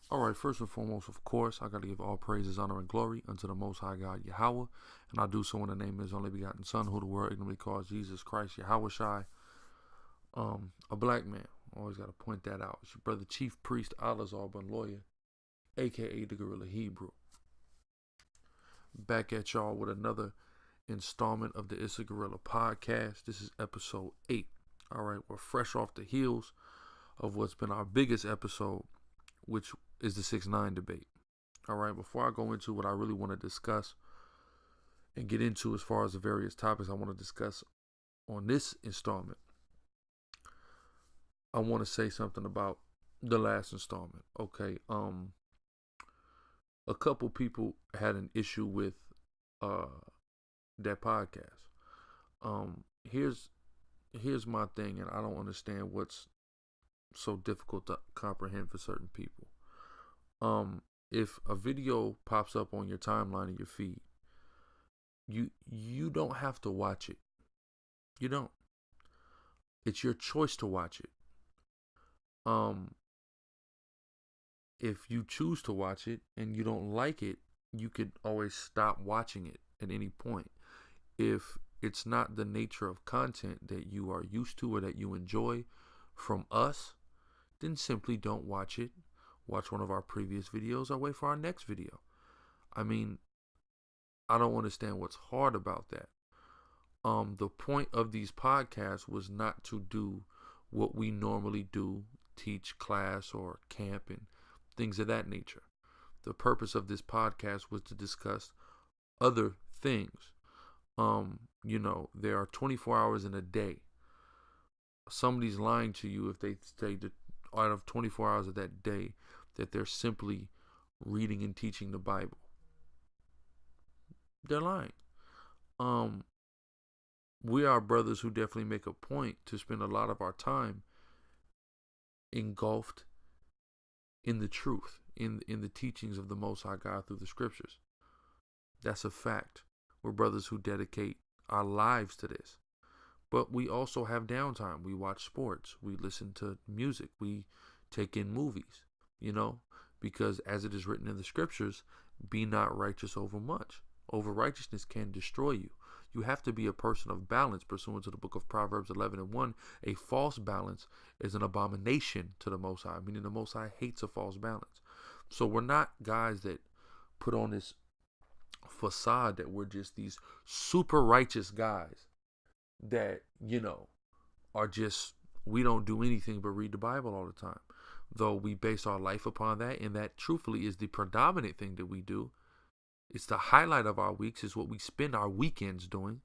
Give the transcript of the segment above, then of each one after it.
All right, first and foremost, of course, I got to give all praises, honor, and glory unto the Most High God, Yahweh. And I do so in the name of His only begotten Son, who the world ignorantly calls Jesus Christ, Yahweh Shai, a black man. Always got to point that out. It's your brother, Chief Priest Alazar Ben Lawyer, a.k.a. the Guerrilla Hebrew. Back at y'all with another installment of the Issa Guerrilla podcast. This is episode 8. All right, we're fresh off the heels of what's been our biggest episode, which is the 6ix9ine debate. All right, before I go into what I really want to discuss and get into as far as the various topics I want to discuss on this installment, I want to say something about the last installment. Okay, a couple people had an issue with that podcast. Here's my thing, and I don't understand what's so difficult to comprehend for certain people. If a video pops up on your timeline and your feed, you don't have to watch it. You don't. It's your choice to watch it. If you choose to watch it and you don't like it, you could always stop watching it at any point. If it's not the nature of content that you are used to or that you enjoy from us, then simply don't watch it. Watch one of our previous videos or wait for our next video. I mean, I don't understand what's hard about that. The point of these podcasts was not to do what we normally do, teach class or camp and things of that nature. The purpose of this podcast was to discuss other things. There are 24 hours in a day. Somebody's lying to you if they say that out of 24 hours of that day that they're simply reading and teaching the Bible. They're lying. We are brothers who definitely make a point to spend a lot of our time engulfed in the truth, in the teachings of the Most High God through the scriptures. That's a fact. We're brothers who dedicate our lives to this. But we also have downtime. We watch sports. We listen to music. We take in movies, because as it is written in the scriptures, be not righteous over much. Over righteousness can destroy you. You have to be a person of balance, pursuant to the book of Proverbs 11:1. A false balance is an abomination to the Most High, meaning the Most High hates a false balance. So we're not guys that put on this facade that we're just these super righteous guys that, are just, we don't do anything but read the Bible all the time. Though we base our life upon that, and that truthfully is the predominant thing that we do. It's the highlight of our weeks, is what we spend our weekends doing.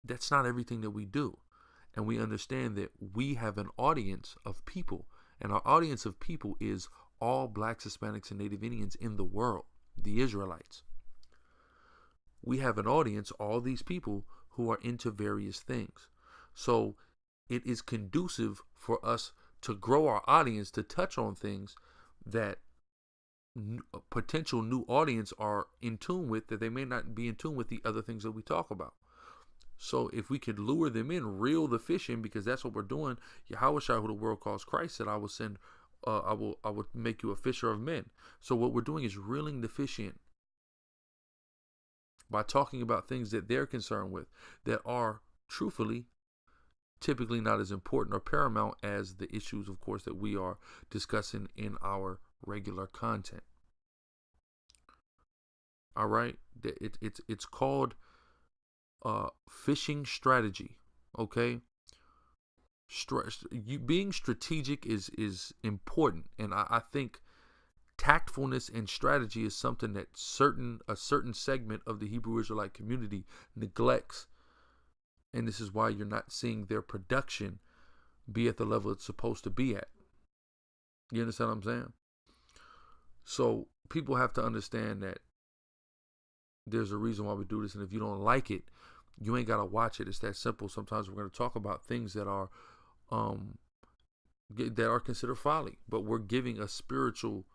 That's not everything that we do. And we understand that we have an audience of people, and our audience of people is all blacks, Hispanics, and Native Indians in the world, the Israelites. We have an audience, all these people who are into various things. So it is conducive for us to grow our audience, to touch on things that potential new audience are in tune with, that they may not be in tune with the other things that we talk about. So if we could lure them in, reel the fish in, because that's what we're doing. Yahweh Shai, who the world calls Christ, said, I will make you a fisher of men. So what we're doing is reeling the fish in by talking about things that they're concerned with, that are truthfully typically not as important or paramount as the issues, of course, that we are discussing in our regular content. All right, it's called fishing strategy. Okay, being strategic is important, and I think tactfulness and strategy is something that a certain segment of the Hebrew Israelite community neglects. And this is why you're not seeing their production be at the level it's supposed to be at. You understand what I'm saying? So people have to understand that there's a reason why we do this. And if you don't like it, you ain't got to watch it. It's that simple. Sometimes we're going to talk about things that are considered folly, but we're giving a spiritual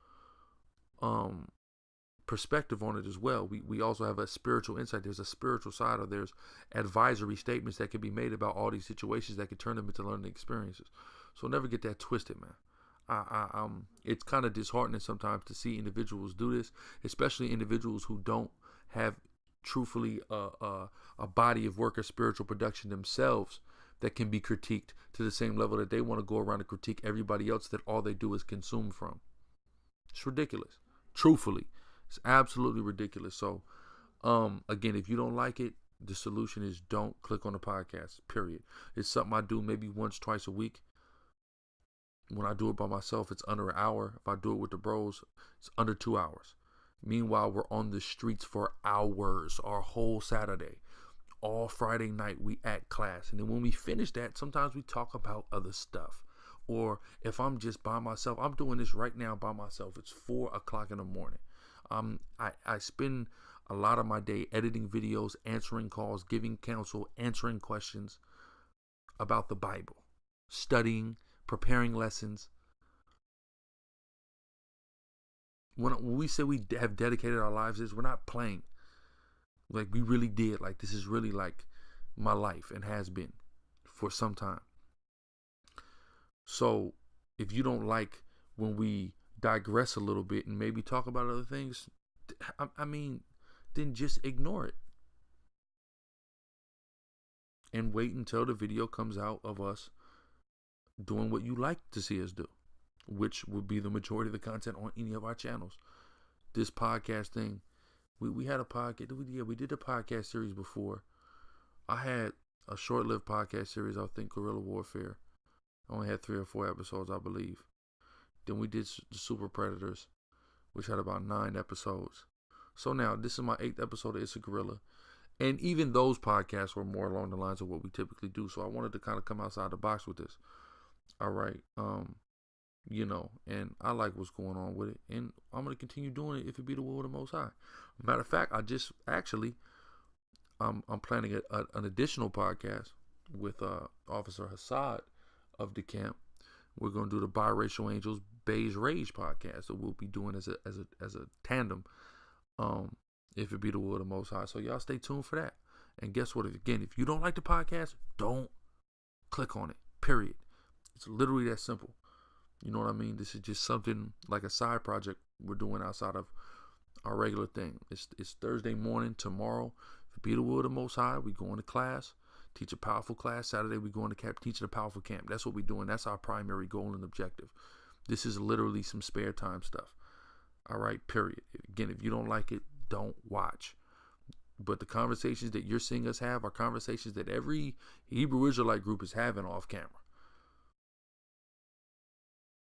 perspective on it as well. We also have a spiritual insight. There's a spiritual side, or there's advisory statements that can be made about all these situations that could turn them into learning experiences. So never get that twisted, man. It's kind of disheartening sometimes to see individuals do this, especially individuals who don't have truthfully a body of work or spiritual production themselves that can be critiqued to the same level that they want to go around and critique everybody else that all they do is consume from. It's ridiculous. Truthfully, it's absolutely ridiculous. So, again, if you don't like it, the solution is don't click on the podcast, period. It's something I do maybe once, twice a week. When I do it by myself, it's under an hour. If I do it with the bros, it's under 2 hours. Meanwhile, we're on the streets for hours, our whole Saturday. All Friday night, we at class. And then when we finish that, sometimes we talk about other stuff. Or if I'm just by myself, I'm doing this right now by myself. It's 4 o'clock in the morning. I spend a lot of my day editing videos, answering calls, giving counsel, answering questions about the Bible, studying, preparing lessons. When we say we have dedicated our lives, we're not playing. Like, we really did. Like, this is really like my life and has been for some time. So if you don't like when we digress a little bit and maybe talk about other things, I mean, then just ignore it and wait until the video comes out of us doing what you like to see us do, which would be the majority of the content on any of our channels. This podcast thing, we had a podcast. We did a podcast series before. I had a short-lived podcast series, I think, Guerrilla Warfare. I only had 3 or 4 episodes, I believe. Then we did the Super Predators, which had about 9 episodes. So now, this is my 8th episode of Issa Guerrilla. And even those podcasts were more along the lines of what we typically do. So I wanted to kind of come outside the box with this. All right. And I like what's going on with it. And I'm going to continue doing it if it be the will of the Most High. Matter of fact, I'm planning an additional podcast with Officer Hassad of the camp. We're going to do the Biracial Angels Beige Rage podcast that we'll be doing as a tandem, if it be the will of the Most High. So y'all stay tuned for that. And guess what? If you don't like the podcast, don't click on it, period. It's literally that simple. You know what I mean? This is just something like a side project we're doing outside of our regular thing. It's Thursday morning. Tomorrow, if it be the will of the Most High, we going to class, teach a powerful class. Saturday, we going to camp, teaching a powerful camp. That's what we're doing. That's our primary goal and objective. This is literally some spare time stuff. All right, period. Again, if you don't like it, don't watch. But the conversations that you're seeing us have are conversations that every Hebrew Israelite group is having off camera.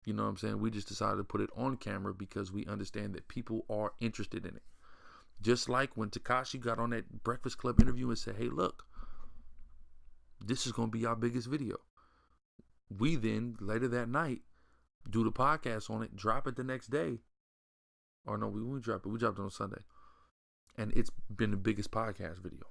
You know what I'm saying? We just decided to put it on camera because we understand that people are interested in it. Just like when Tekashi got on that Breakfast Club interview and said, hey, look, this is going to be our biggest video. We then, later that night, do the podcast on it, drop it the next day. Or no, we won't drop it. We dropped it on Sunday. And it's been the biggest podcast video.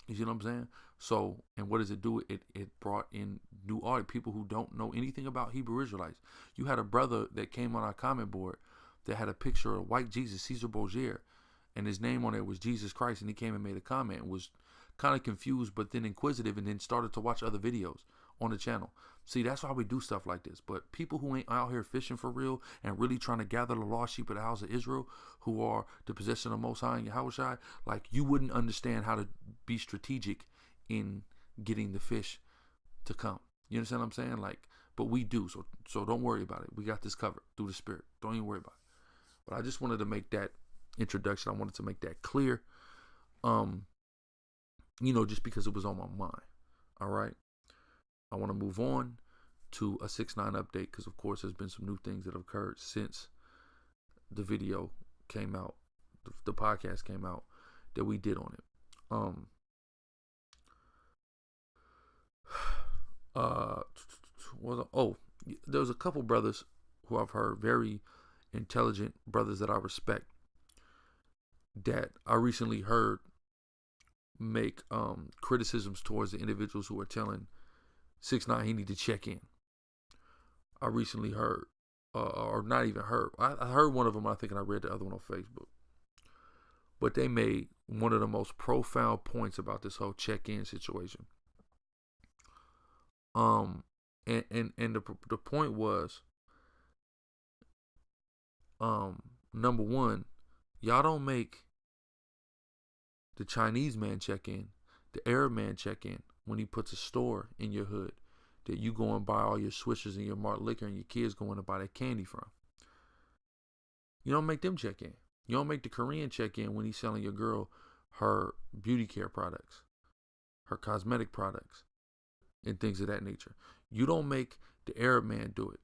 You see what I'm saying? So, and what does it do? It brought in new audience, people who don't know anything about Hebrew Israelites. You had a brother that came on our comment board that had a picture of white Jesus, Caesar Borgia, and his name on it was Jesus Christ, and he came and made a comment and was kind of confused, but then inquisitive, and then started to watch other videos on the channel. See, that's why we do stuff like this. But people who ain't out here fishing for real and really trying to gather the lost sheep of the house of Israel, who are the possession of Most High and Yahushua, like, you wouldn't understand how to be strategic in getting the fish to come. You understand what I'm saying? Like, but we do. So don't worry about it. We got this covered through the Spirit. Don't even worry about it. But I just wanted to make that introduction. I wanted to make that clear. Just because it was on my mind. All right. I want to move on to a 6ix9ine update because, of course, there's been some new things that have occurred since the video came out, the podcast came out that we did on it. There's a couple brothers who I've heard, very intelligent brothers that I respect, that I recently heard make criticisms towards the individuals who are telling 6ix9ine he need to check in. I recently heard, or not even heard, I heard one of them, I think, and I read the other one on Facebook. But they made one of the most profound points about this whole check-in situation. And And the point was, number one, y'all don't make the Chinese man check in, the Arab man check in when he puts a store in your hood that you go and buy all your swishers and your malt liquor and your kids going to buy that candy from. You don't make them check in. You don't make the Korean check in when he's selling your girl her beauty care products, her cosmetic products, and things of that nature. You don't make the Arab man do it.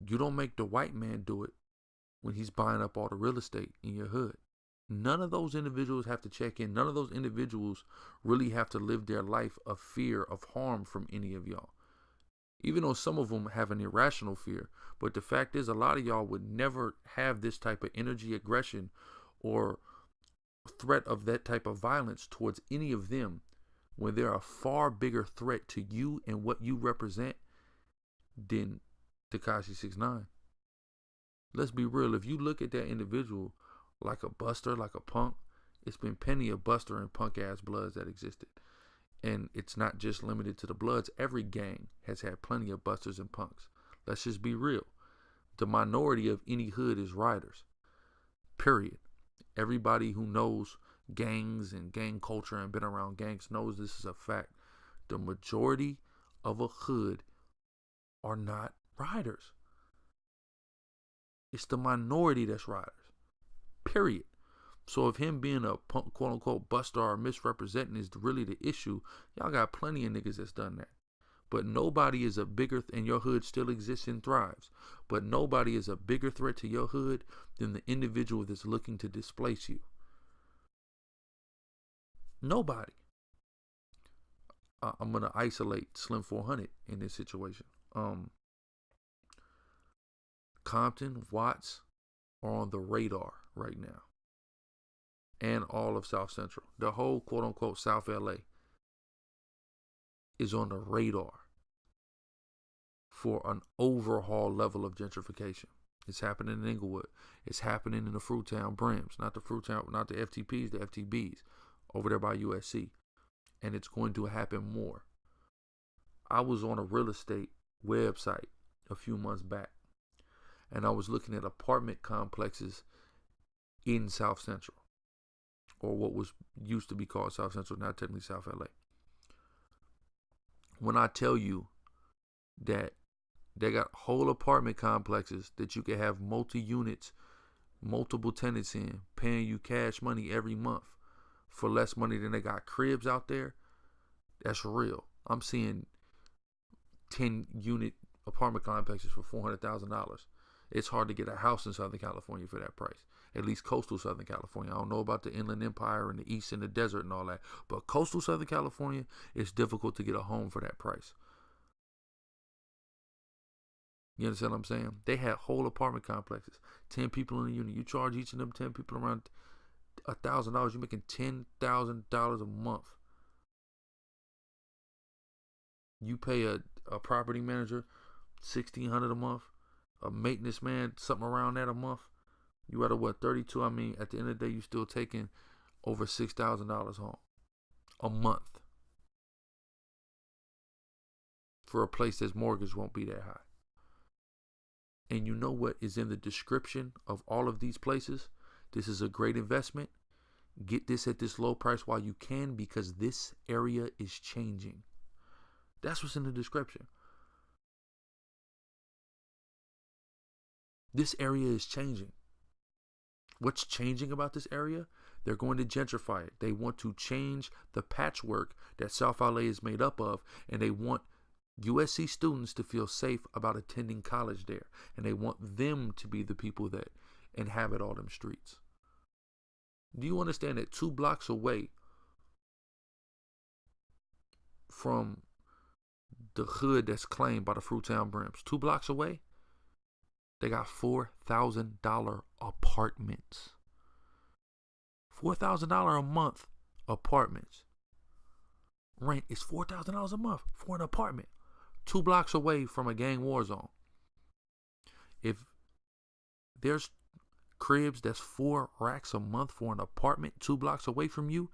You don't make the white man do it when he's buying up all the real estate in your hood. None of those individuals have to check in. None of those individuals really have to live their life of fear of harm from any of y'all. Even though some of them have an irrational fear. But the fact is, a lot of y'all would never have this type of energy, aggression, or threat of that type of violence towards any of them when they're a far bigger threat to you and what you represent than Tekashi 6ix9ine. Let's be real. If you look at that individual like a buster, like a punk, it's been plenty of buster and punk ass bloods that existed. And it's not just limited to the bloods. Every gang has had plenty of busters and punks. Let's just be real. The minority of any hood is riders. Period. Everybody who knows gangs and gang culture and been around gangs knows this is a fact. The majority of a hood are not riders. It's the minority that's riders. Period. So if him being a quote unquote buster or misrepresenting is really the issue, y'all got plenty of niggas that's done that. But nobody is a bigger, and your hood still exists and thrives, but nobody is a bigger threat to your hood than the individual that's looking to displace you. Nobody. I'm going to isolate Slim 400 in this situation. Compton, Watts are on the radar right now. And all of South Central. The whole quote unquote South LA is on the radar for an overhaul level of gentrification. It's happening in Inglewood. It's happening in the Fruitown Brims. Not the Fruitown, not the FTPs, the FTBs over there by USC. And it's going to happen more. I was on a real estate website a few months back, and I was looking at apartment complexes in South Central, or what was used to be called South Central, not technically South LA. When I tell you that they got whole apartment complexes that you can have multi-units, multiple tenants in, paying you cash money every month for less money than they got cribs out there, that's real. I'm seeing 10-unit apartment complexes for $400,000. It's hard to get a house in Southern California for that price. At least coastal Southern California. I don't know about the Inland Empire and the East and the desert and all that. But coastal Southern California, it's difficult to get a home for that price. You understand what I'm saying? They had whole apartment complexes. 10 people in a unit. You charge each of them 10 people around $1,000. You're making $10,000 a month. You pay a property manager $1,600 a month. A maintenance man, something around that a month. You at a what, 32? I mean, at the end of the day, you still taking over $6,000 home a month for a place that's mortgage won't be that high. And you know what is in the description of all of these places? This is a great investment. Get this at this low price while you can, because this area is changing. That's what's in the description. This area is changing. What's changing about this area? They're going to gentrify it. They want to change the patchwork that South LA is made up of, and they want USC students to feel safe about attending college there, and they want them to be the people that inhabit all them streets. Do you understand that 2 blocks away from the hood that's claimed by the Fruitown Brims, 2 blocks away, they got $4,000 apartments. $4,000 a month apartments. Rent is $4,000 a month for an apartment. 2 blocks away from a gang war zone. If there's cribs that's 4 racks a month for an apartment 2 blocks away from you,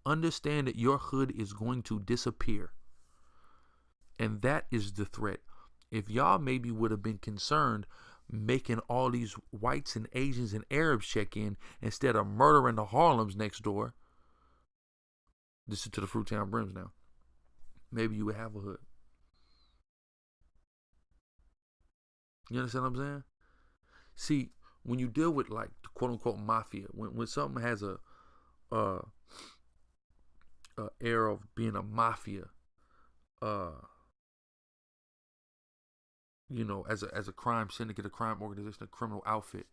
understand that your hood is going to disappear. And that is the threat. if y'all maybe would have been concerned making all these whites and Asians and Arabs check in instead of murdering the Harlems next door. This is to the Fruitown Brims now. Maybe you would have a hood. You understand what I'm saying? See, when you deal with like the quote unquote mafia, when something has a air of being a mafia, you know, as a crime syndicate, a crime organization, a criminal outfit,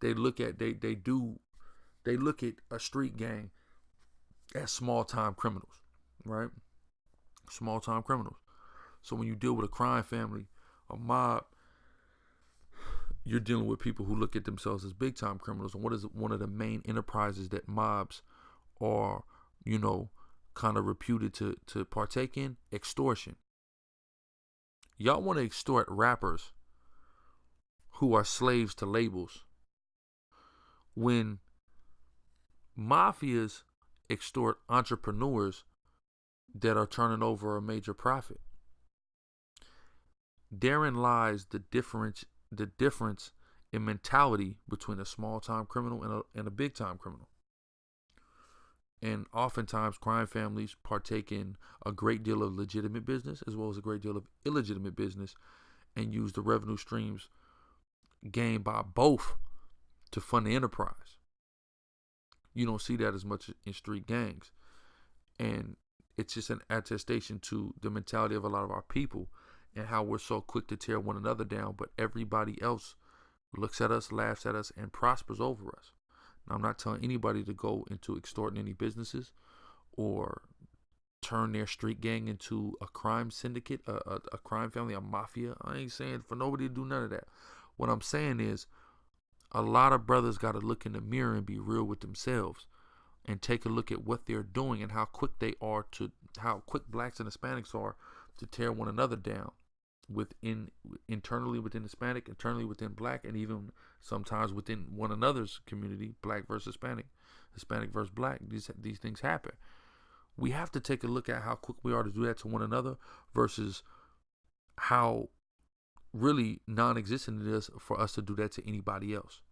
they look at a street gang as small time criminals, right? Small time criminals. So when you deal with a crime family, a mob, you're dealing with people who look at themselves as big time criminals. And what is one of the main enterprises that mobs are, you know, kind of reputed to partake in? Extortion. Y'all want to extort rappers who are slaves to labels, when mafias extort entrepreneurs that are turning over a major profit. Therein lies the difference in mentality between a small-time criminal and a big-time criminal. And oftentimes, crime families partake in a great deal of legitimate business as well as a great deal of illegitimate business, and use the revenue streams gained by both to fund the enterprise. You don't see that as much in street gangs. And it's just an attestation to the mentality of a lot of our people and how we're so quick to tear one another down, but everybody else looks at us, laughs at us, and prospers over us. Now, I'm not telling anybody to go into extorting any businesses or turn their street gang into a crime syndicate, a crime family, a mafia. I ain't saying for nobody to do none of that. What I'm saying is a lot of brothers got to look in the mirror and be real with themselves and take a look at what they're doing and how quick blacks and Hispanics are to tear one another down internally within Hispanic, internally within black, and even sometimes within one another's community, black versus Hispanic, Hispanic versus black. These things happen. We have to take a look at how quick we are to do that to one another versus how really non-existent it is for us to do that to anybody else.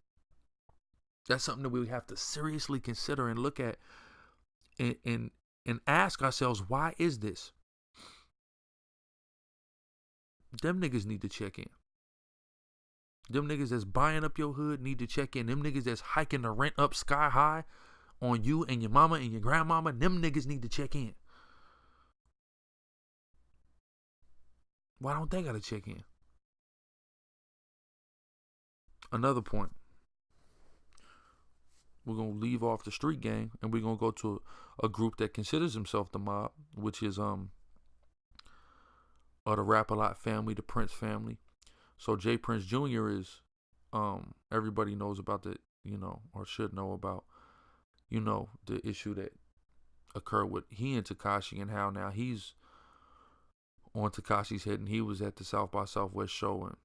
That's something that we have to seriously consider and look at and ask ourselves, why is this? Them niggas need to check in. Them niggas that's buying up your hood need to check in. Them niggas that's hiking the rent up sky high on you and your mama and your grandmama, them niggas need to check in. Why don't they gotta check in? Another point. We're going to leave off the street gang and we're going to go to a group that considers himself the mob, which is the Rap-A-Lot family, the Prince family. So Jay Prince Jr. is, everybody knows about the, or should know about, the issue that occurred with he and Tekashi, and how now he's on Tekashi's head, and he was at the South by Southwest show and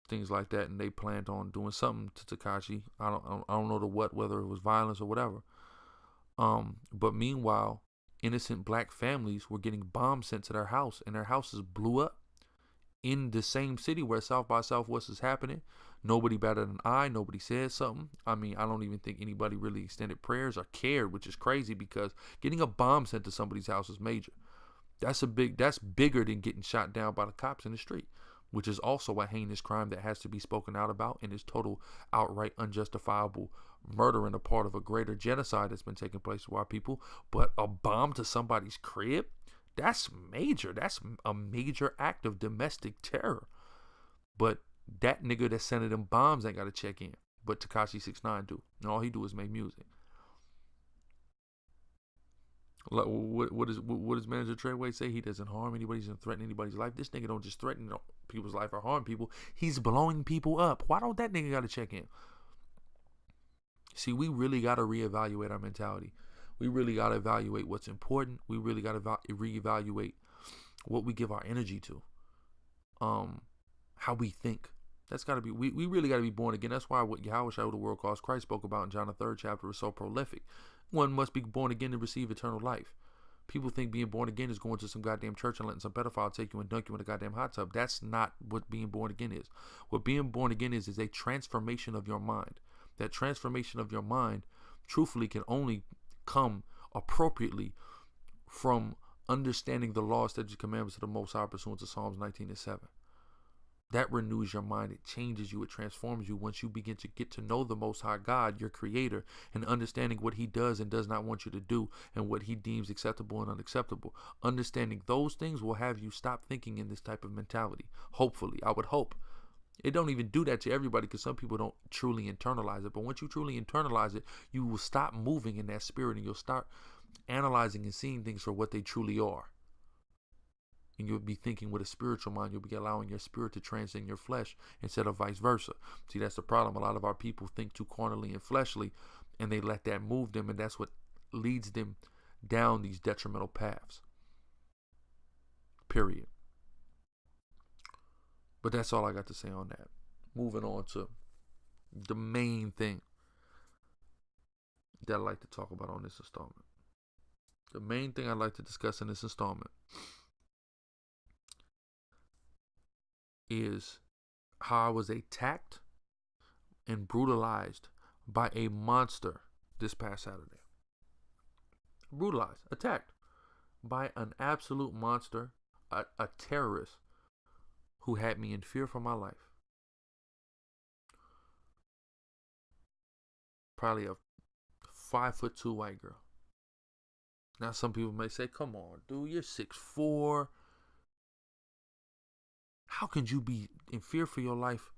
things like that, and they planned on doing something to Tekashi. I don't know whether it was violence or whatever. But meanwhile, innocent black families were getting bombs sent to their house, and their houses blew up in the same city where South by Southwest is happening. Nobody batted an eye. Nobody said something. I mean, I don't even think anybody really extended prayers or cared, which is crazy because getting a bomb sent to somebody's house is major. That's bigger than getting shot down by the cops in the street, which is also a heinous crime that has to be spoken out about and is total, outright, unjustifiable murder and a part of a greater genocide that's been taking place with our people. But a bomb to somebody's crib, that's major. That's a major act of domestic terror. But that nigga that sending them bombs ain't got to check in. But Tekashi 6ix9ine do. And all he do is make music. Like, what does Manager Treyway say? He doesn't harm anybody. He doesn't threaten anybody's life. This nigga don't just threaten people's life or harm people. He's blowing people up. Why don't that nigga got to check in? See, we really got to reevaluate our mentality. We really got to evaluate what's important. We really got to reevaluate what we give our energy to. How we think. That's got to be, we really got to be born again. That's why what Yahweh Shai, the world calls Christ, spoke about in John the 3rd chapter is so prolific. One must be born again to receive eternal life. People think being born again is going to some goddamn church and letting some pedophile take you and dunk you in a goddamn hot tub. That's not what being born again is. What being born again is a transformation of your mind. That transformation of your mind, truthfully, can only come appropriately from understanding the laws, statutes, and commandments of the Most High pursuant to Psalms 19:7. That renews your mind. It changes you. It transforms you once you begin to get to know the Most High God, your creator, and understanding what he does and does not want you to do and what he deems acceptable and unacceptable. Understanding those things will have you stop thinking in this type of mentality. Hopefully, I would hope. It don't even do that to everybody because some people don't truly internalize it. But once you truly internalize it, you will stop moving in that spirit and you'll start analyzing and seeing things for what they truly are. And you'll be thinking with a spiritual mind. You'll be allowing your spirit to transcend your flesh instead of vice versa. See, that's the problem. A lot of our people think too carnally and fleshly, and they let that move them, and that's what leads them down these detrimental paths. Period. But that's all I got to say on that. Moving on to the main thing that I'd like to talk about on this installment. The main thing I'd like to discuss in this installment is how I was attacked and brutalized by a monster this past Saturday. Brutalized, attacked by an absolute monster, a terrorist who had me in fear for my life. Probably a 5'2" white girl. Now some people may say, come on, dude, you're 6'4". How can you be in fear for your life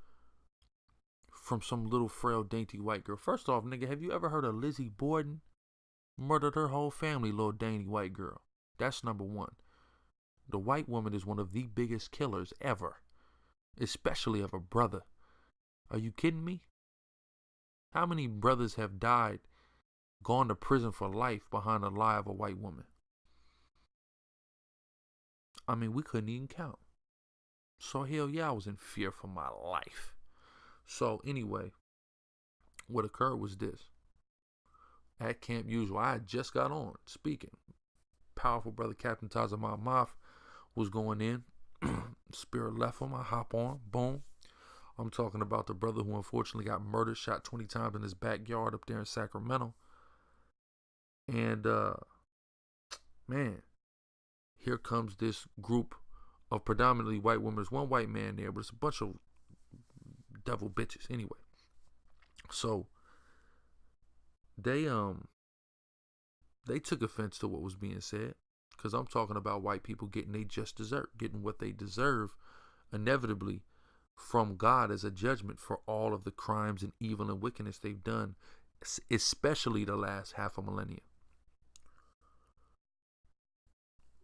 from some little frail dainty white girl? First off, nigga, have you ever heard of Lizzie Borden? Murdered her whole family, little dainty white girl. That's number one. The white woman is one of the biggest killers ever, especially of a brother. Are you kidding me? How many brothers have died, gone to prison for life behind the lie of a white woman? I mean, we couldn't even count. So hell yeah, I was in fear for my life. So anyway, what occurred was this. At Camp Usual, I had just got on speaking. Powerful brother Captain Tazama Maf was going in. Spirit left him. I hop on. Boom. I'm talking about the brother who unfortunately got murdered, shot 20 times in his backyard up there in Sacramento. And man, here comes this group of predominantly white women. There's one white man there, but it's a bunch of devil bitches anyway. So they took offense to what was being said, because I'm talking about white people getting they just desert, getting what they deserve inevitably from God as a judgment for all of the crimes and evil and wickedness they've done, especially the last half a millennia.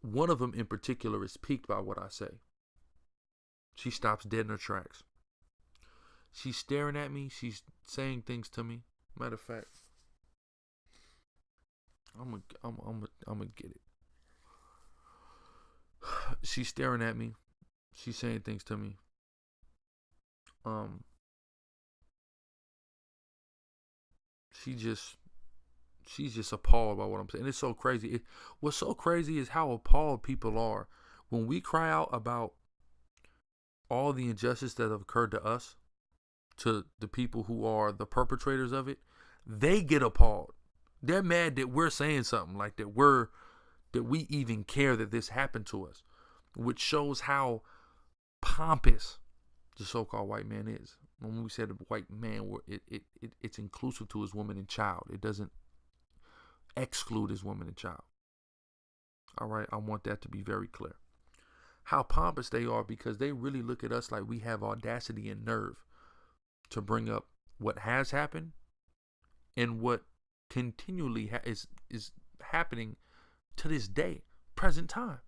One of them in particular is piqued by what I say. She stops dead in her tracks. She's staring at me. She's saying things to me. Matter of fact, I'm gonna get it. She's staring at me. She's saying things to me. She's just appalled by what I'm saying. It's so crazy. What's so crazy is how appalled people are when we cry out about all the injustice that have occurred to us, to the people who are the perpetrators of it. They get appalled. They're mad that we're saying something like that. That we even care that this happened to us, which shows how pompous the so-called white man is. When we said the white man, it's inclusive to his woman and child. It doesn't exclude his woman and child. All right, I want that to be very clear. How pompous they are, because they really look at us like we have audacity and nerve to bring up what has happened and what continually is happening to this day, present time.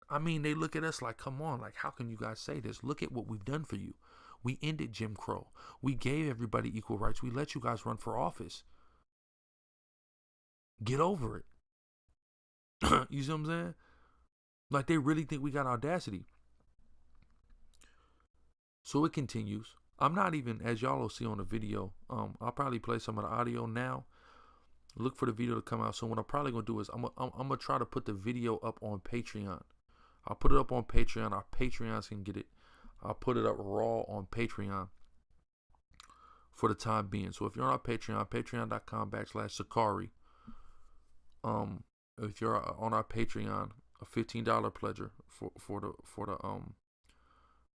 I mean, they look at us like, come on, like, how can you guys say this? Look at what we've done for you. We ended Jim Crow. We gave everybody equal rights. We let you guys run for office. Get over it. You see what I'm saying? Like, they really think we got audacity. So it continues. I'm not even, as y'all will see on the video, I'll probably play some of the audio now. Look for the video to come out soon. What I'm probably gonna do is I'm gonna try to put the video up on Patreon. I'll put it up on Patreon. Our Patreons can get it. I'll put it up raw on Patreon for the time being. So if you're on our Patreon, patreon.com/SICARI. If you're on our Patreon, a $15 pledger for the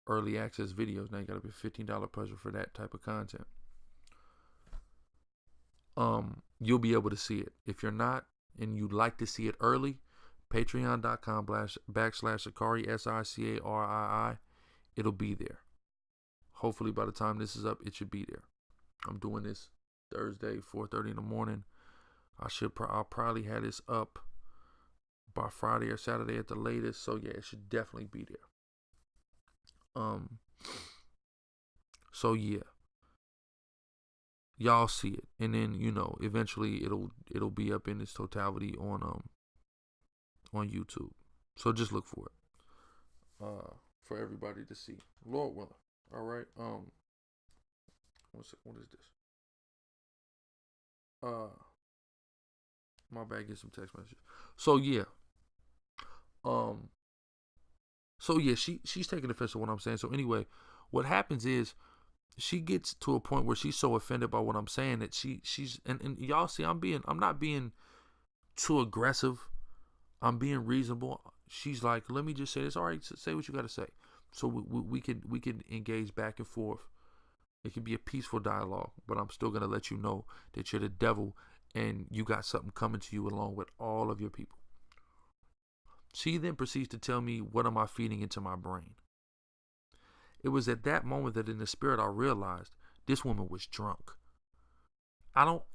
early access videos. Now you gotta be a $15 pledger for that type of content. You'll be able to see it. If you're not and you'd like to see it early, patreon.com/SICARI, SICARII. It'll be there. Hopefully by the time this is up, it should be there. I'm doing this Thursday, 4:30 in the morning. I'll probably have this up by Friday or Saturday at the latest. So yeah, it should definitely be there. So yeah, y'all see it, and then eventually it'll be up in its totality on YouTube. So just look for it, for everybody to see, Lord willing. All right. What is this? My bad. Get some text messages. So yeah. She's taking offense to what I'm saying. So anyway, what happens is she gets to a point where she's so offended by what I'm saying that she's and y'all see I'm not being too aggressive. I'm being reasonable. She's like, let me just say this. All right, say what you got to say. So we can engage back and forth. It can be a peaceful dialogue, but I'm still gonna let you know that you're the devil and you got something coming to you along with all of your people. She then proceeds to tell me, what am I feeding into my brain? It was at that moment that in the spirit I realized this woman was drunk.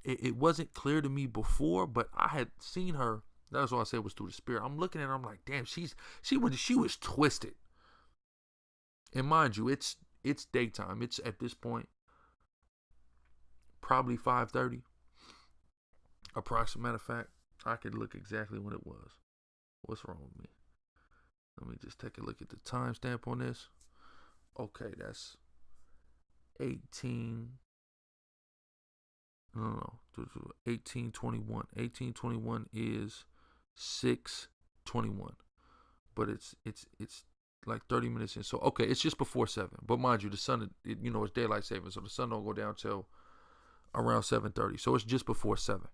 It wasn't clear to me before, but I had seen her. That's why I said it was through the spirit. I'm looking at her, I'm like, damn, she was twisted. And mind you, it's daytime. It's at this point probably 5:30. Approximate matter of fact, I could look exactly when it was. What's wrong with me? Let me just take a look at the timestamp on this. Okay, that's 1821. 1821 is 6:21. But it's like 30 minutes in. So okay, it's just before 7. But mind you, the sun, it's daylight savings, so the sun don't go down till around 7:30. So it's just before 7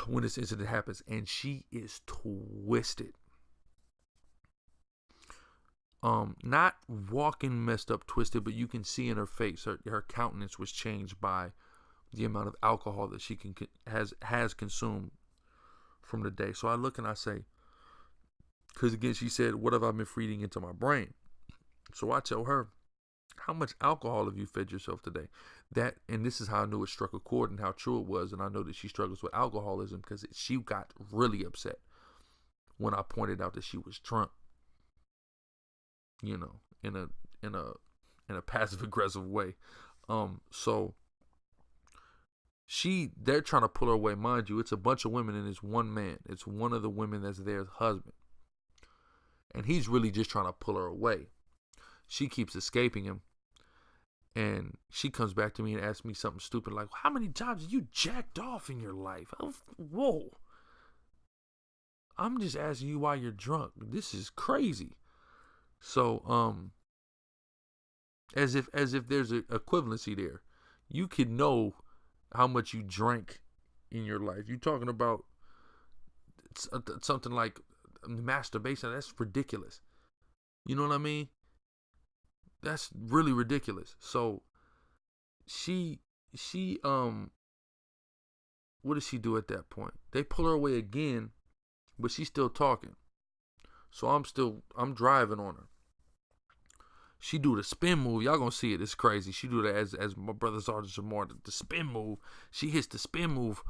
when this incident happens, and she is twisted. Not walking messed up, twisted, but you can see in her face, her countenance was changed by the amount of alcohol that she has consumed from the day. So I look and I say, because again, she said, what have I been feeding into my brain? So I tell her, how much alcohol have you fed yourself today? And this is how I knew it struck a chord and how true it was. And I know that she struggles with alcoholism because she got really upset when I pointed out that she was drunk. In a passive aggressive way. So they're trying to pull her away. Mind you, it's a bunch of women and it's one man. It's one of the women that's their husband. And he's really just trying to pull her away. She keeps escaping him. And she comes back to me and asks me something stupid like, how many times have you jacked off in your life? Oh, whoa. I'm just asking you why you're drunk. This is crazy. So, as if there's an equivalency there. You can know how much you drank in your life. You're talking about something like masturbation. That's ridiculous. You know what I mean? That's really ridiculous. So she what does she do at that point? They pull her away again, but she's still talking. So I'm driving on her. She do the spin move. Y'all gonna see it. It's crazy. She do that as my brother Sergeant Jamar. The spin move. She hits the spin move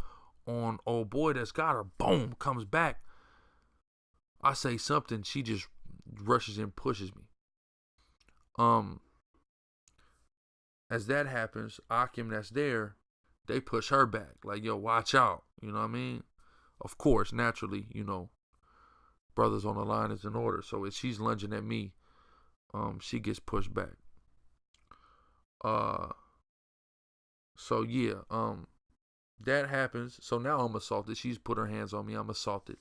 on old boy that's got her. Boom. Comes back. I say something. She just rushes in, pushes me. As that happens, Akim that's there, they push her back. Like, yo, watch out. You know what I mean? Of course, naturally, brothers on the line is in order. So if she's lunging at me, she gets pushed back. So yeah, That happens. So now I'm assaulted. She's put her hands on me. I'm assaulted,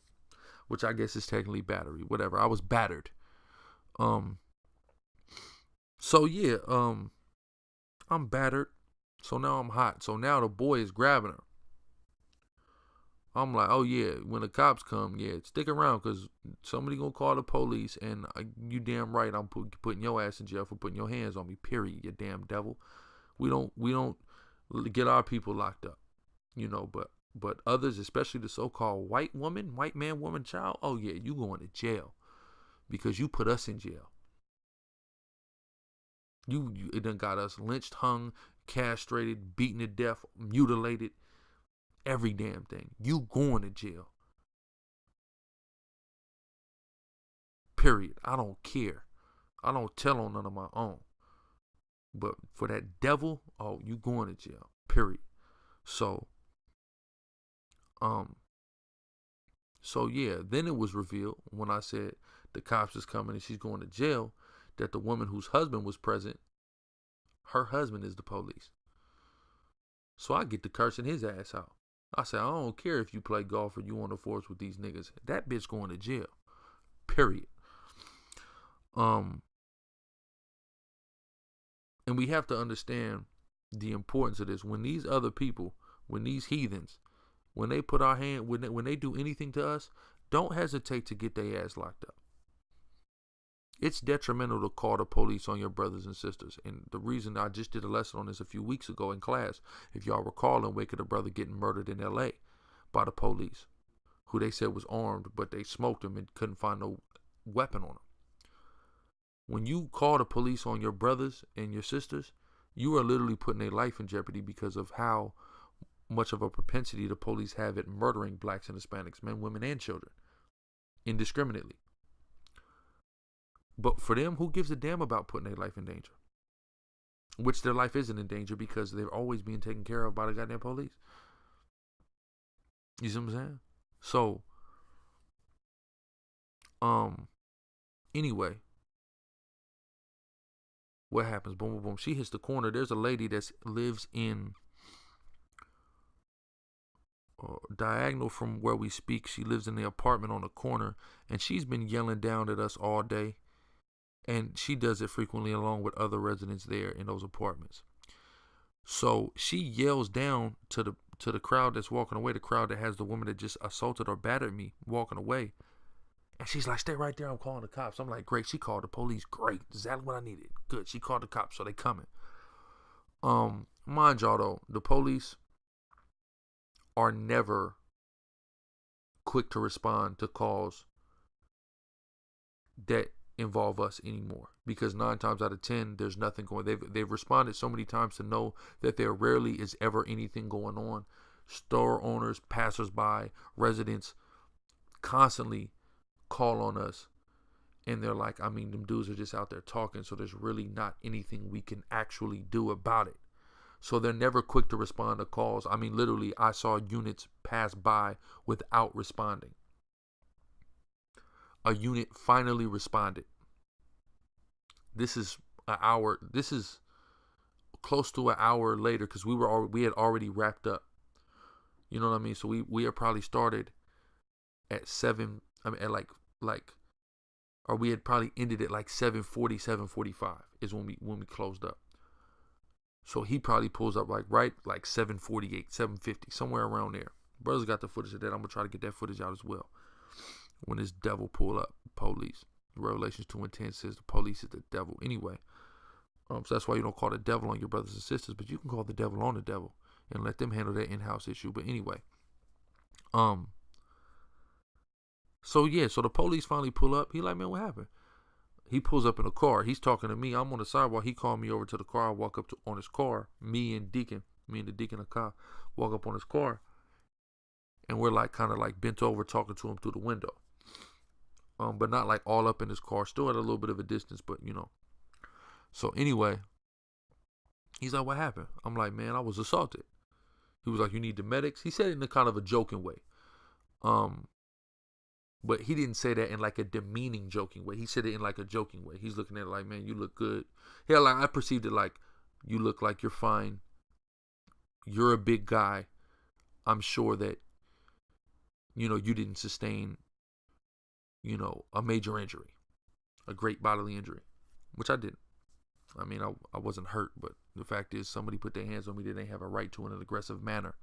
which I guess is technically battery. Whatever. I was battered. So yeah, I'm battered. So now I'm hot. So now the boy is grabbing her. I'm like, oh yeah, when the cops come, yeah, stick around because somebody gonna call the police, and you damn right, I'm putting your ass in jail for putting your hands on me. Period. You damn devil. We don't get our people locked up, but others, especially the so-called white man, woman, child. Oh yeah, you going to jail because you put us in jail. It done got us lynched, hung, castrated, beaten to death, mutilated, every damn thing. You going to jail. Period. I don't care. I don't tell on none of my own. But for that devil, oh, you going to jail. Period. So yeah, then it was revealed when I said the cops is coming and she's going to jail, that the woman whose husband was present, her husband is the police. So I get to cursing his ass out. I say, I don't care if you play golf or you on the force with these niggas. That bitch going to jail. Period. And we have to understand the importance of this. When these other people, when these heathens, when they put our hand, when they do anything to us, don't hesitate to get their ass locked up. It's detrimental to call the police on your brothers and sisters. And the reason I just did a lesson on this a few weeks ago in class, if y'all recall, in wake of the brother getting murdered in LA by the police, who they said was armed, but they smoked him and couldn't find no weapon on him. When you call the police on your brothers and your sisters, you are literally putting their life in jeopardy because of how much of a propensity the police have at murdering blacks and Hispanics, men, women, and children, indiscriminately. But for them, who gives a damn about putting their life in danger? Which their life isn't in danger because they're always being taken care of by the goddamn police. You see what I'm saying? So, anyway, what happens? Boom, boom, boom. She hits the corner. There's a lady that lives in diagonal from where we speak. She lives in the apartment on the corner, and she's been yelling down at us all day. And she does it frequently along with other residents there in those apartments. So she yells down to the crowd that's walking away, the crowd that has the woman that just assaulted or battered me walking away. And she's like, stay right there, I'm calling the cops. I'm like, great, she called the police. Great, exactly what I needed. Good, she called the cops, so they coming. Mind y'all though, the police are never quick to respond to calls that involve us anymore, because 9 times out of 10 there's nothing going. They've responded so many times to know that there rarely is ever anything going on. Store owners, passersby, residents constantly call on us, and they're like, I mean, them dudes are just out there talking, so there's really not anything we can actually do about it. So they're never quick to respond to calls. I mean, literally, I saw units pass by without responding. A unit finally responded. This is an hour. This is close to an hour later, because we had already wrapped up. You know what I mean? So we had probably started at 7. I mean, at or we had probably ended at like 7:40, 7:45 is when we closed up. So he probably pulls up like 7:48, 7:50, somewhere around there. Brothers got the footage of that. I'm gonna try to get that footage out as well. When this devil pull up, police. Revelations 2:10 says the police is the devil. Anyway, so that's why you don't call the devil on your brothers and sisters, but you can call the devil on the devil and let them handle that in-house issue. But anyway, so yeah, so the police finally pull up. He like, man, what happened? He pulls up in a car. He's talking to me. I'm on the sidewalk. He called me over to the car. I walk up on his car. Me and the deacon, a car, walk up on his car, and we're like kind of like bent over talking to him through the window. But not like all up in his car, still at a little bit of a distance, but you know. So anyway, he's like, what happened? I'm like, man, I was assaulted. He was like, you need the medics? He said it in a kind of a joking way. But he didn't say that in like a demeaning joking way. He said it in like a joking way. He's looking at it like, man, you look good. Yeah, like I perceived it like, you look like you're fine. You're a big guy. I'm sure that, you didn't sustain, a major injury, a great bodily injury, which I didn't. I mean, I wasn't hurt, but the fact is somebody put their hands on me that they have a right to in an aggressive manner.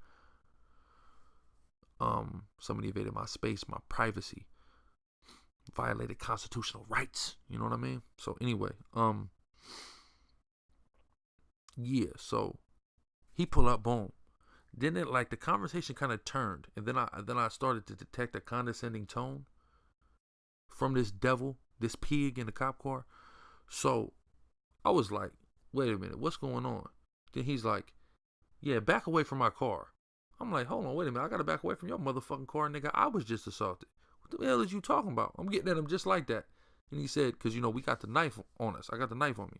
Somebody invaded my space, my privacy, violated constitutional rights. You know what I mean? So anyway, yeah, so he pulled up, boom. Then the conversation kind of turned, and then I started to detect a condescending tone from this devil, this pig in the cop car. So I was like, wait a minute, what's going on? Then he's like, yeah, back away from my car. I'm like, hold on, wait a minute, I gotta back away from your motherfucking car, nigga. I was just assaulted. What the hell is you talking about? I'm getting at him just like that. And he said, because we got the knife on us. I got the knife on me.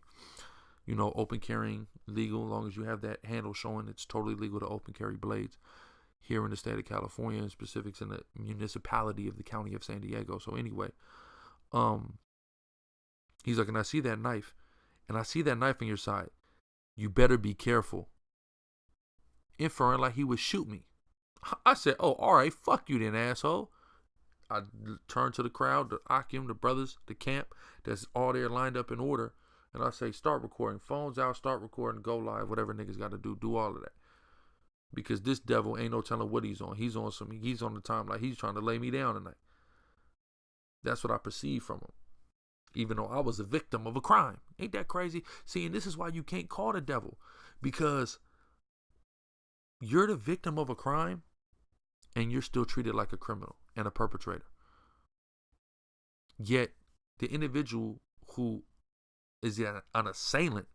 Open carrying legal, as long as you have that handle showing. It's totally legal to open carry blades here in the state of California, and specifics in the municipality of the county of San Diego. So anyway, he's like, and I see that knife, and I see that knife on your side. You better be careful. Inferring like he would shoot me. I said, oh, all right, fuck you then, asshole. I turned to the crowd, the Akim, the brothers, the camp, that's all there lined up in order. And I say, start recording. Phones out, start recording, go live, whatever niggas got to do all of that. Because this devil ain't no telling what he's on. He's on the time like he's trying to lay me down tonight. That's what I perceive from him. Even though I was a victim of a crime. Ain't that crazy? See, and this is why you can't call the devil. Because you're the victim of a crime and you're still treated like a criminal and a perpetrator. Yet the individual who is an assailant,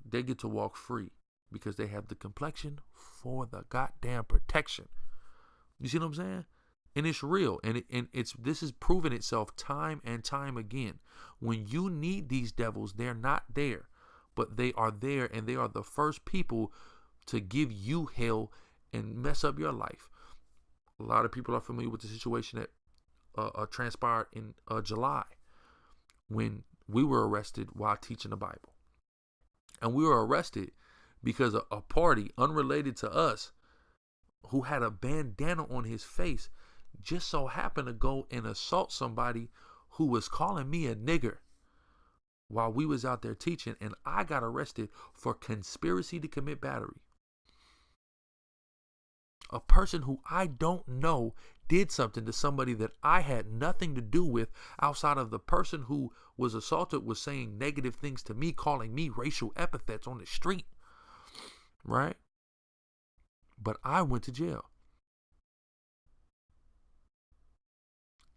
they get to walk free because they have the complexion for the goddamn protection. You see what I'm saying? And it's real. And this has proven itself time and time again. When you need these devils, they're not there, but they are there, and they are the first people to give you hell and mess up your life. A lot of people are familiar with the situation that transpired in July when we were arrested while teaching the Bible. And we were arrested because a party unrelated to us, who had a bandana on his face, just so happened to go and assault somebody who was calling me a nigger while we was out there teaching, and I got arrested for conspiracy to commit battery. A person who I don't know did something to somebody that I had nothing to do with, outside of the person who was assaulted was saying negative things to me, calling me racial epithets on the street. Right? But I went to jail.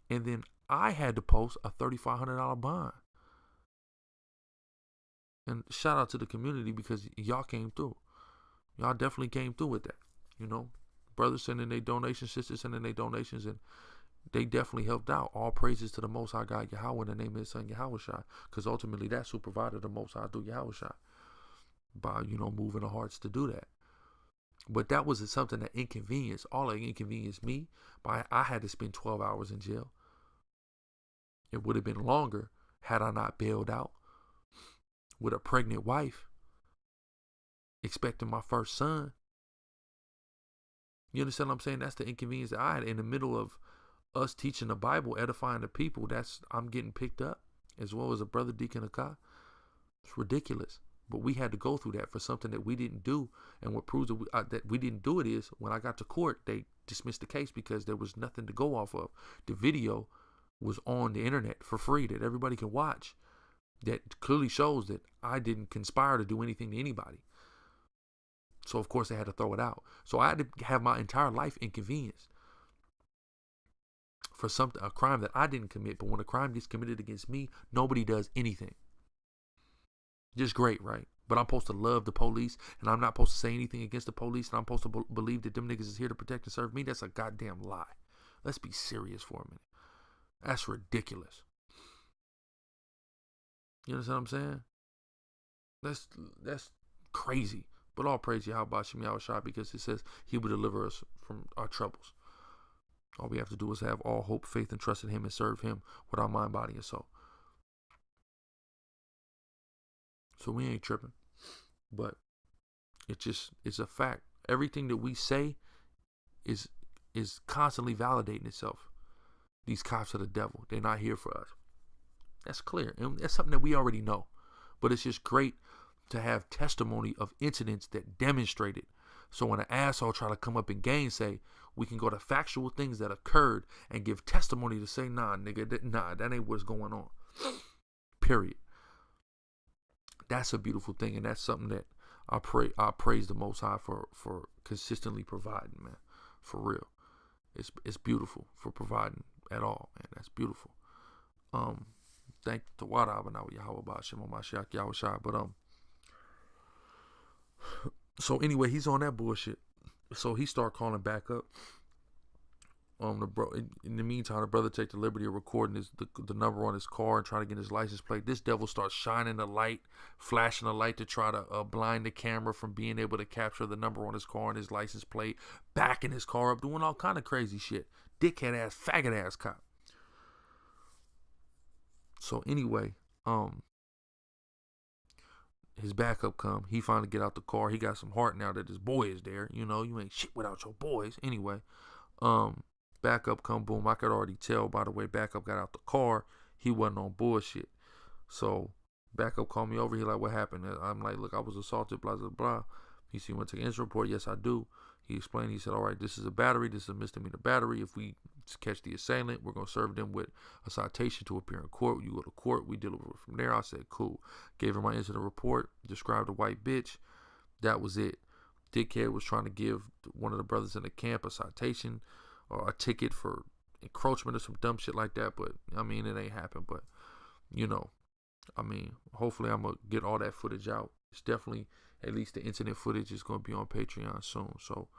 And then I had to post a $3,500 bond. And shout out to the community, because y'all came through. Y'all definitely came through with that. Brothers sending their donations, sisters sending their donations, and they definitely helped out. All praises to the Most High God Yahweh in the name of His Son Yahushua, because ultimately that's who provided the Most High through Yahushua by, moving the hearts to do that. But that was something that inconvenienced, all that inconvenienced me. But I had to spend 12 hours in jail. It would have been longer had I not bailed out with a pregnant wife, expecting my first son. You understand what I'm saying? That's the inconvenience that I had in the middle of us teaching the Bible, edifying the people. I'm getting picked up, as well as a brother Deacon Akah. It's ridiculous. But we had to go through that for something that we didn't do. And what proves that we didn't do it is, when I got to court, they dismissed the case because there was nothing to go off of. The video was on the internet for free that everybody can watch. That clearly shows that I didn't conspire to do anything to anybody. So, of course, they had to throw it out. So I had to have my entire life inconvenienced for a crime that I didn't commit. But when a crime gets committed against me, nobody does anything. Just great, right? But I'm supposed to love the police, and I'm not supposed to say anything against the police, and I'm supposed to believe that them niggas is here to protect and serve me. That's a goddamn lie. Let's be serious for a minute. That's ridiculous. You understand what I'm saying? That's crazy. But all praise Yahweh Shem Yahushua, because it says He will deliver us from our troubles. All we have to do is have all hope, faith, and trust in Him, and serve Him with our mind, body, and soul. So we ain't tripping. But it's a fact. Everything that we say is constantly validating itself. These cops are the devil. They're not here for us. That's clear. And that's something that we already know. But it's just great to have testimony of incidents that demonstrate it. So when an asshole try to come up and gainsay, we can go to factual things that occurred and give testimony to say, nah, nigga, that ain't what's going on. Period. That's a beautiful thing, and that's something that I praise the Most High for consistently providing, man. For real. It's beautiful for providing at all, man. That's beautiful. Thank the Wada Abanawa Yahweh Bashim Mashiach Yahweh Shai. But so anyway, he's on that bullshit. So he start calling back up. In the meantime, the brother take the liberty of recording the number on his car and trying to get his license plate. This devil starts shining the light, flashing the light to try to blind the camera from being able to capture the number on his car and his license plate, backing his car up, doing all kind of crazy shit. Dickhead ass, faggot ass cop. So anyway, his backup come. He finally get out the car. He got some heart now that his boy is there. You know, you ain't shit without your boys. Anyway, backup come, boom. I could already tell by the way backup got out the car, he wasn't on bullshit. So backup called me over. He like, what happened? I'm like, look, I was assaulted, blah, blah, blah. He said, you want to take an incident report? Yes, I do. He explained, he said, all right, this is a battery. This is a misdemeanor battery. If we catch the assailant, we're going to serve them with a citation to appear in court. You go to court, we deal with it from there. I said, cool. Gave him my incident report, described a white bitch. That was it. Dickhead was trying to give one of the brothers in the camp a citation or a ticket for encroachment or some dumb shit like that. But, I mean, it ain't happened. But, you know, I mean, hopefully I'm going to get all that footage out. It's definitely, at least the incident footage is going to be on Patreon soon. So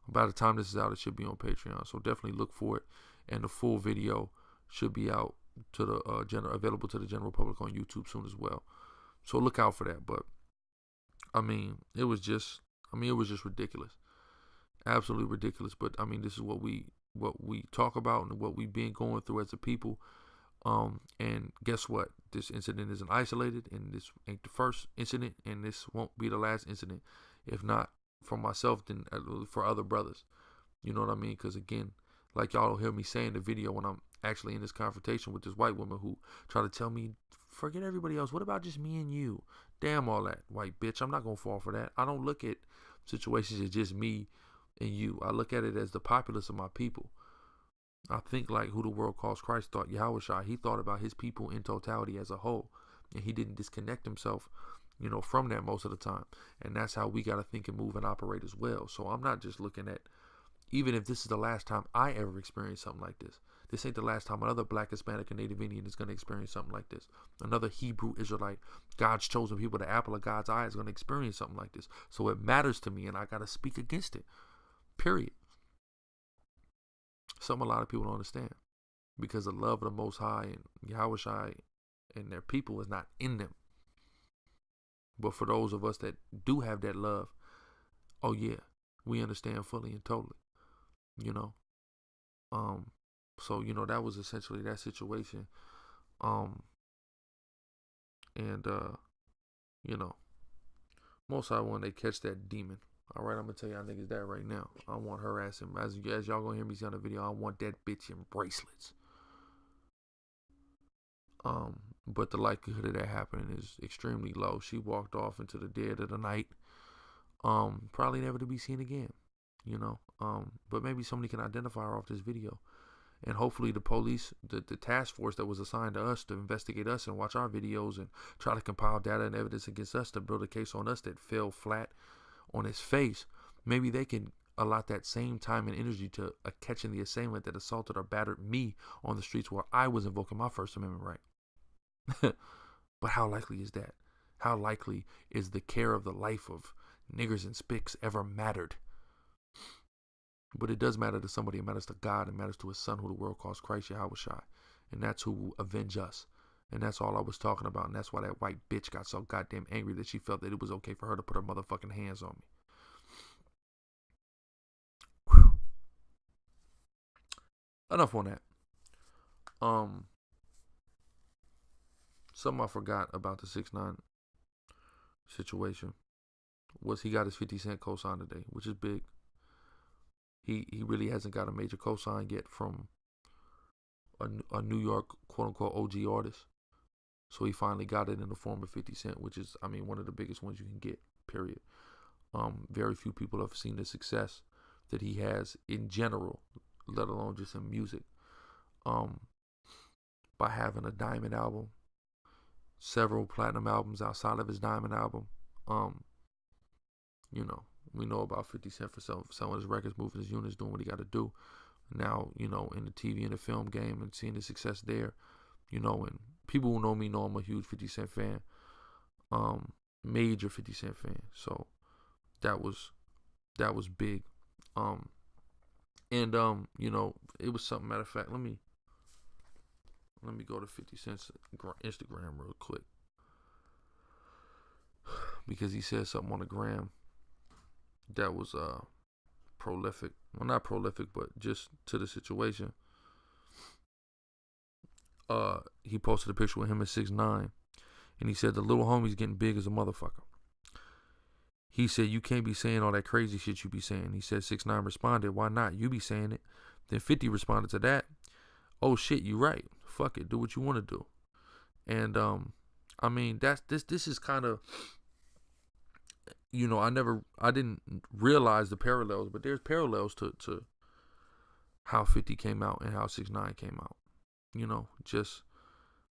by the time this is out, it should be on Patreon. So definitely look for it. And the full video should be out to the available to the general public on YouTube soon as well. So look out for that. But I mean, it was just ridiculous. Absolutely ridiculous. But I mean, this is what we talk about and what we've been going through as a people. And guess what? This incident isn't isolated, and this ain't the first incident, and this won't be the last incident. If not for myself, then for other brothers. You know what I mean? Because again, like y'all hear me say in the video when I'm actually in this confrontation with this white woman who tried to tell me, forget everybody else. What about just me and you? Damn all that, white bitch. I'm not going to fall for that. I don't look at situations as just me and you. I look at it as the populace of my people. I think like who the world calls Christ thought, Yahweh Shai. He thought about his people in totality as a whole. And he didn't disconnect himself, you know, from that most of the time. And that's how we got to think and move and operate as well. So I'm not just looking at, even if this is the last time I ever experience something like this. This ain't the last time another Black, Hispanic, and Native Indian is going to experience something like this. Another Hebrew Israelite, God's chosen people, the apple of God's eye, is going to experience something like this. So it matters to me, and I got to speak against it. Period. Something a lot of people don't understand. Because the love of the Most High and Yahweh Shai and their people is not in them. But for those of us that do have that love, oh yeah, we understand fully and totally. You know? So, you know, that was essentially that situation. You know, Most High when they catch that demon. All right, I'm going to tell y'all niggas that right now. I want her ass in, as y'all going to hear me say on the video, I want that bitch in bracelets. But the likelihood of that happening is extremely low. She walked off into the dead of the night. Probably never to be seen again, you know. But maybe somebody can identify her off this video. And hopefully the police, the task force that was assigned to us to investigate us and watch our videos and try to compile data and evidence against us to build a case on us that fell flat on its face, maybe they can allot that same time and energy to catching the assailant that assaulted or battered me on the streets where I was invoking my First Amendment right. But how likely is that? How likely is the care of the life of niggers and spics ever mattered? But it does matter to somebody. It matters to God. It matters to his son who the world calls Christ Yahweh Shai. And that's who will avenge us. And that's all I was talking about. And that's why that white bitch got so goddamn angry that she felt that it was okay for her to put her motherfucking hands on me. Whew. Enough on that. Something I forgot about the 6ix9ine situation. was he got his 50 Cent cosign today, which is big. He really hasn't got a major cosign yet from a New York quote unquote OG artist. So he finally got it in the form of 50 Cent, which is, I mean, one of the biggest ones you can get, period. Very few people have seen the success that he has in general, let alone just in music. By having a diamond album, several platinum albums outside of his diamond album. You know, we know about 50 Cent for selling his records, moving his units, doing what he got to do. Now, you know, in the TV and the film game and seeing the success there, you know, and people who know me know I'm a huge 50 Cent fan, major 50 Cent fan. So that was big. You know, it was something. Matter of fact, let me go to 50 Cent's Instagram real quick, because he said something on the gram that was prolific. Well, not prolific, but just to the situation. He posted a picture with him at 6ix9ine, and he said the little homie's getting big as a motherfucker. He said, you can't be saying all that crazy shit you be saying. He said 6ix9ine responded, why not? You be saying it. Then 50 responded to that, oh shit, you right. Fuck it, do what you want to do. And I mean, this is kind of, you know, I didn't realize the parallels, but there's parallels to how 50 came out and how 6ix9ine came out. You know, just,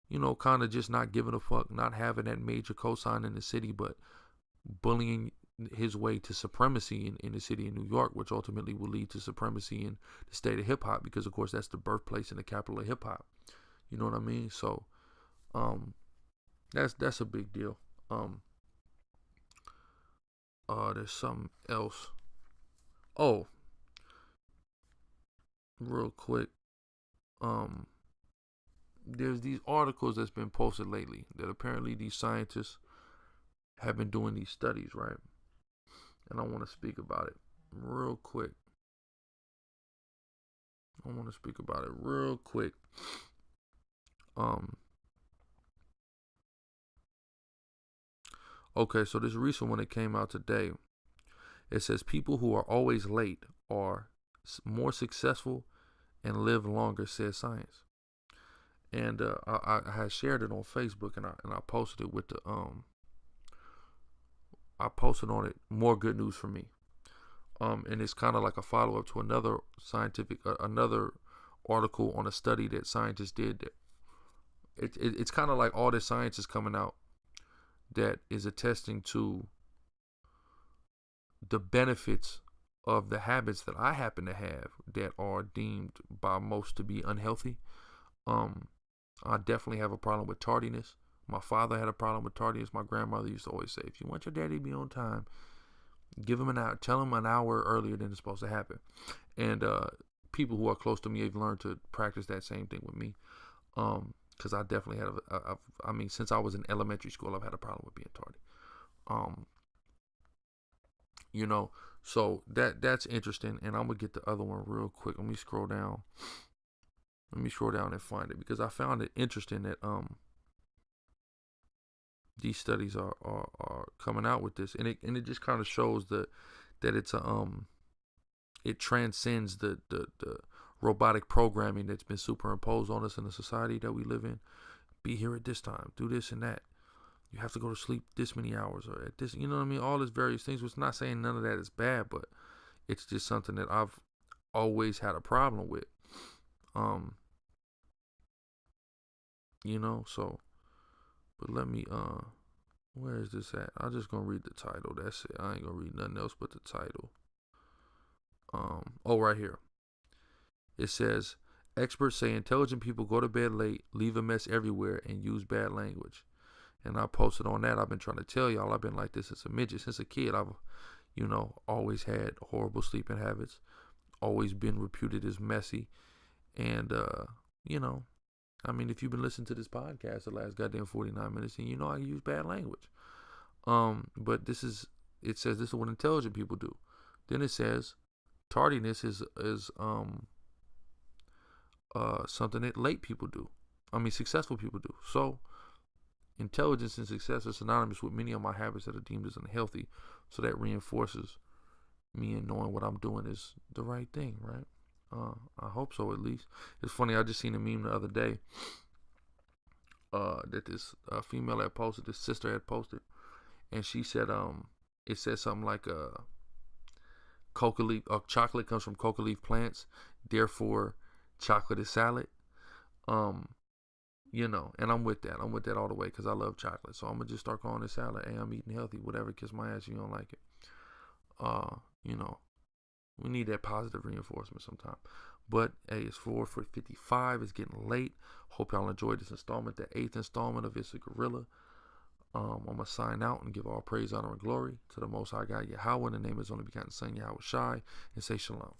you know, kind of just not giving a fuck, not having that major cosign in the city, but bullying his way to supremacy in the city of New York, which ultimately will lead to supremacy in the state of hip hop, because of course that's the birthplace and the capital of hip hop. You know what I mean? So, that's a big deal. There's something else. Oh, real quick. There's these articles that's been posted lately that apparently these scientists have been doing these studies, right? And I want to speak about it real quick. Okay, so this recent one that came out today, it says people who are always late are more successful and live longer, says science. And I had shared it on Facebook, and I posted it with the I posted on it, more good news for me. And it's kind of like a follow up to another another article on a study that scientists did. That it's kind of like all this science is coming out that is attesting to the benefits of the habits that I happen to have that are deemed by most to be unhealthy. I definitely have a problem with tardiness. My father had a problem with tardiness. My grandmother used to always say, if you want your daddy to be on time, give him an hour, tell him an hour earlier than it's supposed to happen. And people who are close to me have learned to practice that same thing with me. Because I definitely had I mean, since I was in elementary school, I've had a problem with being tardy. You know, so that's interesting. And I'm gonna get the other one real quick. Let me scroll down and find it, because I found it interesting that these studies are coming out with this, and it just kind of shows that it's it transcends the robotic programming that's been superimposed on us in the society that we live in. Be here at this time, do this and that. You have to go to sleep this many hours, or at this, you know what I mean? All these various things, which not saying none of that is bad, but it's just something that I've always had a problem with. You know, so, but let me, where is this at? I'm just gonna read the title. That's it. I ain't gonna read nothing else but the title. Right here. It says, experts say intelligent people go to bed late, leave a mess everywhere, and use bad language. And I posted on that. I've been trying to tell y'all, I've been like this as a midget. Since a kid, I've, you know, always had horrible sleeping habits, always been reputed as messy. And, you know, I mean, if you've been listening to this podcast the last goddamn 49 minutes, and you know I use bad language. But it says this is what intelligent people do. Then it says tardiness is something that late people do. I mean, successful people do. So Intelligence and success are synonymous with many of my habits that are deemed as unhealthy, so that reinforces me in knowing what I'm doing is the right thing, right? I hope so, at least. It's funny, I just seen a meme the other day that this female had posted, this sister had posted, and she said, it said something like, coca leaf, chocolate comes from coca leaf plants, therefore chocolate is salad. You know, and I'm with that. I'm with that all the way because I love chocolate. So I'm gonna just start calling it salad. Hey, I'm eating healthy. Whatever, kiss my ass. You don't like it. You know, we need that positive reinforcement sometime. But hey, it's 4:55. It's getting late. Hope y'all enjoyed this installment, the 8th installment of Issa Gorilla. I'm gonna sign out and give all praise, honor, and glory to the Most High God Yahweh in the name of His only begotten Son Yahweh Shai, and say shalom.